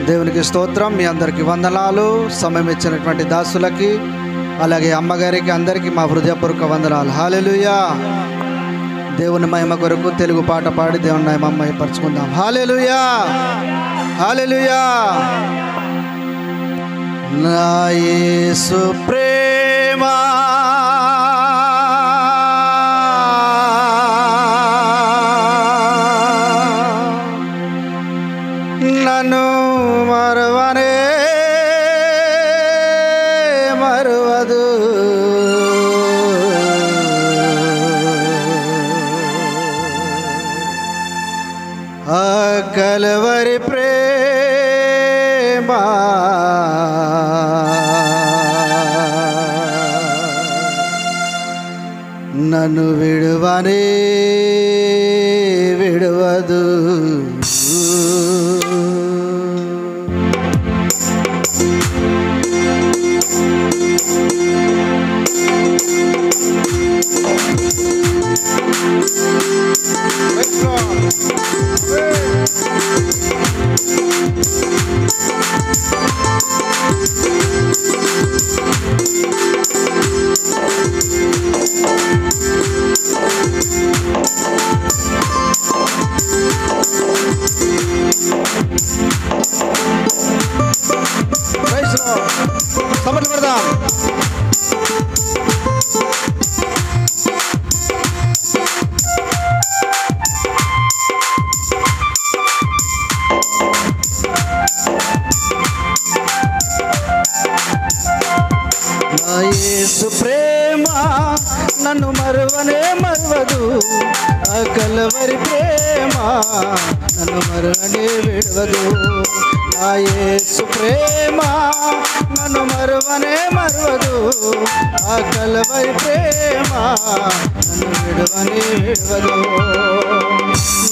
దేవునికి స్తోత్రం. మీ అందరికీ వందనాలు. సమయం ఇచ్చినటువంటి దాసులకి అలాగే అమ్మగారికి అందరికీ మా హృదయపూర్వక వందనాలు. హల్లెలూయా. దేవుని మహిమ కొరకు తెలుగు పాట పాడి దేవుని మహిమపరచుకుందాం. హల్లెలూయా, హల్లెలూయా. నా యేసు ప్రేమ నన్ను మరువనే మరువదు. ఆ కలవరి ప్రేమ నన్ను విడువనే విడువదు. సమర్పణ పెడదాం. నా యేసు ప్రేమ నన్ను మరువనే మరువదు. ఆ కలవరి ప్రేమ నన్ను మరువనే విడవదు. నా యేసు ప్రేమ నన్ను మరువనే మరువదు. ఆ కలవరి ప్రేమ నన్ను విడవనే విడవదు.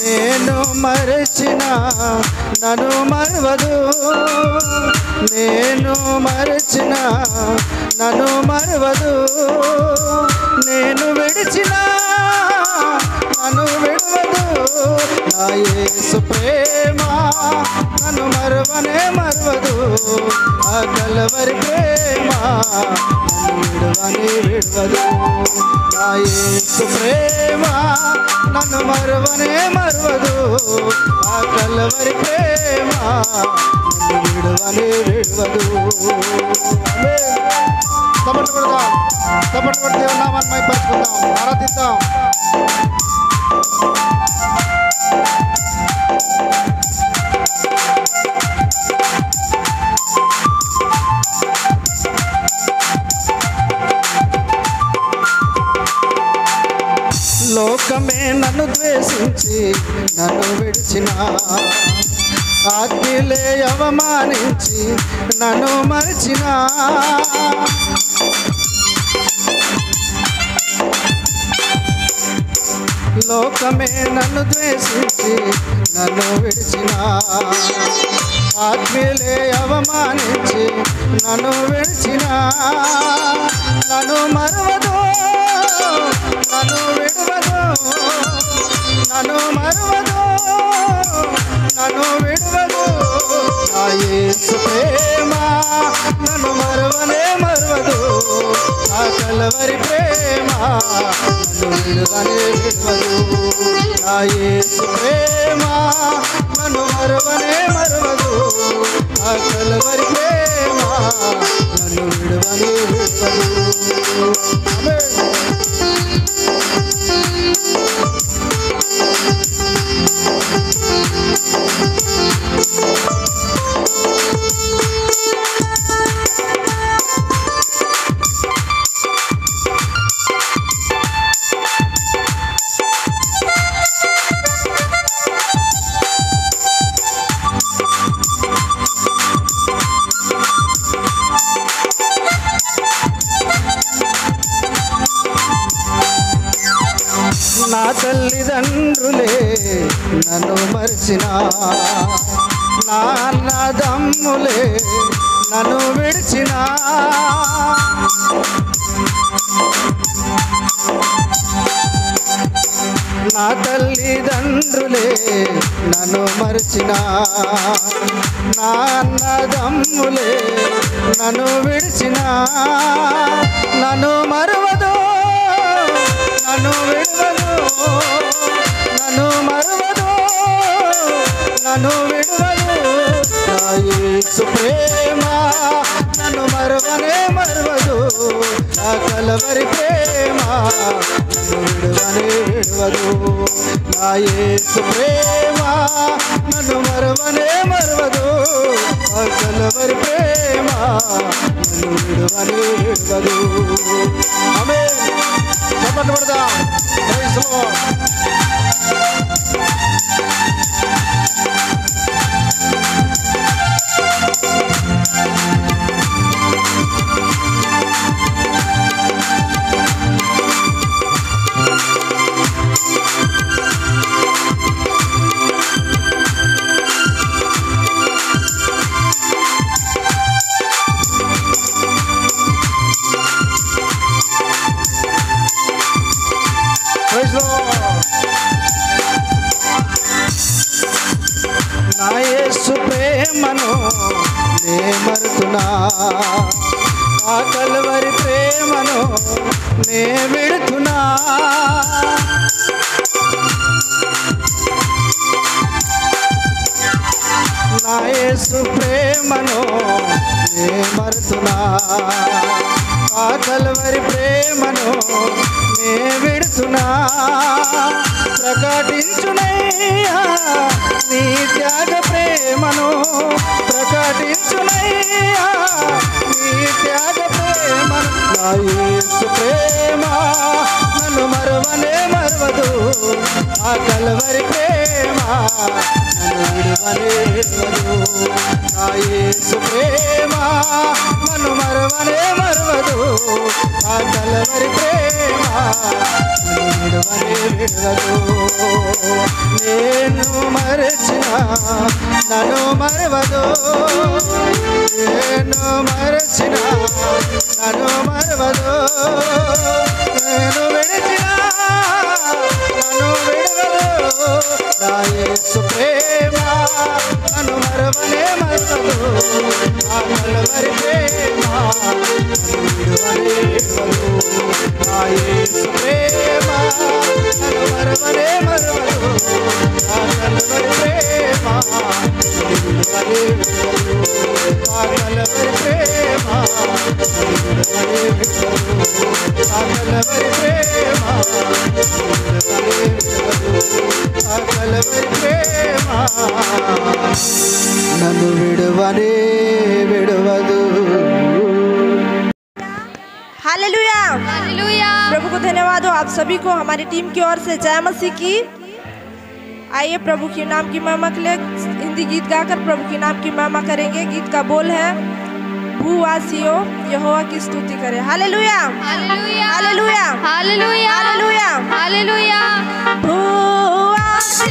నేను మరచిన నన్ను మరువదు. నేను మరచిన నన్ను మరువదు. నేను విడిచిన నన్ను విడవదు. నా యేసు ప్రేమ నన్ను మరువనే మరువదు. ఆ కలవరి ప్రేమ నన్ను విడవనే విడవదు. నా యేసు ప్రేమ నన్ను మరువనే మరువదు. ఆ కలవరి ప్రేమ నన్ను విడవనే విడవదు. తప్పట్టు కొడదాం, తప్పట్టు కొడితే ఉన్నామని మైపరుచుకుందాం, ఆరాధిద్దాం. లోకమే నన్ను ద్వేషించి నన్ను విడిచిన, ఆజ్ఞలే అవమానించి నన్ను మరిచిన, లోకమే నన్ను ద్వేషించి నన్ను విడిచిన, ఆజ్ఞలే అవమానించి నన్ను విడిచిన, నన్ను మరువదు, నన్ను విడవదు, నన్ను మరువదు, నన్ను విడవదు. నా యేసు ప్రేమ నన్ను మరువనే మరువదు. ఆ కలవరి ప్రేమ నన్ను విడవనే విడవదు. నా యేసు ప్రేమ నన్ను మరువనే మరువదు. ఆ కలవరి ప్రేమ నన్ను విడవనే విడవదు. నా తల్లిదండ్రులే నన్ను మరిచిన, నా అన్నదమ్ములే నన్ను విడిచిన, నా తల్లిదండ్రులే నన్ను మరిచిన, నా అన్నదమ్ములే నన్ను విడిచిన, నన్ను మరువదు నన్ను విడువదు, నన్ను మరువదు నన్ను విడువదు. నా యేసు ప్రేమ నన్ను మరువనే మరువదు, నా కలవరి ప్రేమ నన్ను విడువనే విడువదు. నా యేసు ప్రేమ నన్ను మరువనే మరువదు, నా కలవరి ప్రేమ నన్ను విడువనే విడువదు. ఆమేన్. చప్పట్లు కొడదాం. Praise the Lord. నా యేసు ప్రేమను నే మరుతున్నా, ఆ కల్వరి ప్రేమను నే విడుతున్నా. నా యేసు ప్రేమను నే మరుతున్నా, ఆ కల్వరి ప్రేమను నే విడుతున్నా. ప్రకటించునయ్యా నీ త్యాగ ప్రేమను, ప్రకటించునయ్యా నీ త్యాగ ప్రేమను. నా యేసు ప్రేమ నన్ను మరువనే మరువదు, ఆ కల్వరి ప్రేమ నన్ను విడువనే విడువదు. నా యేసు ప్రేమ నన్ను మరువనే మరువదు, ఆ కల్వరి ప్రేమ నన్ను విడువనే విడువదు. నేను మరచిన నన్ను మరువదు, నేను మరచిన నన్ను మరువదు, నేను విడిచిన నన్ను విడువదు. నా యేసు ప్రేమ నన్ను మరువనే మరువదు, ఆ కల్వరి ప్రేమ నన్ను విడువనే విడువదు. నా యేసు ప్రేమ నన్ను మరువనే మరువదు, ఆ కల్వరి ప్రేమ నన్ను విడువనే విడువదు. ఆ కల్వరి ప్రేమ నన్ను విడువనే విడువదు, ఆ కల్వరి ప్రేమ నన్ను విడువనే విడువదు, ఆ కల్వరి ప్రేమ నన్ను విడువనే విడువదు. Hallelujah hallelujah. प्रभु को धन्यवाद हो आप सभी को हमारी टीम की ओर से जय मसीह की। आइए प्रभु के नाम की महिमा के लिए हिंदी गीत गाकर प्रभु के नाम की महिमा करेंगे। गीत का बोल है भूवासियों यहोवा की स्तुति करें। Hallelujah hallelujah hallelujah hallelujah hallelujah hallelujah. भूवासियों